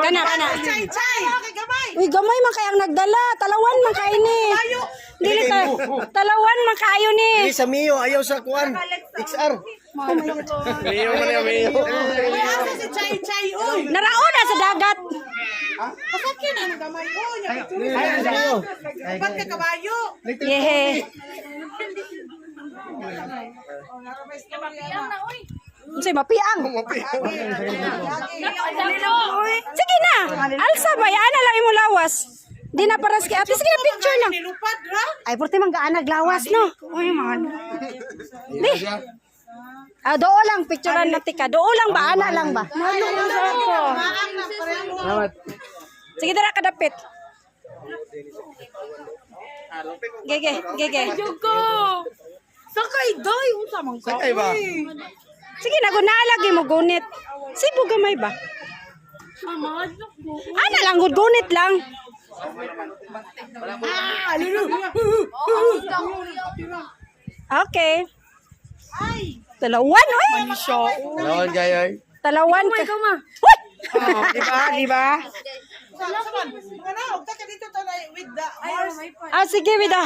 Kana. Uy, gamay man kayang nagdala. Talawan man kayo ni. Dili ta. Talawan man kayo ni. Dili sa Mio, ayaw sa kuan. XR. Mio. Naraon na sa dagat. Yehe. Unsay mapiang? Sige na. Alsa ba yan lang imo lawas. Di na paras kay ate sige picture na. Ay porte man gaanag lawas no. Uy man. Di. Ah, doo lang picturean natin ka. Doo lang ba ana lang ba? Salamat. Sige dara kadapit. Gege. Jugo. Sakay day unsa man ka? Sakay ba? Sige na guna lagi mo gunit. Sibo gamay ba? Ana lang gud gunit lang. Okay. Talawan oy. Salamat kayo. Talawan ka. Di ba? Ah sige, Vida.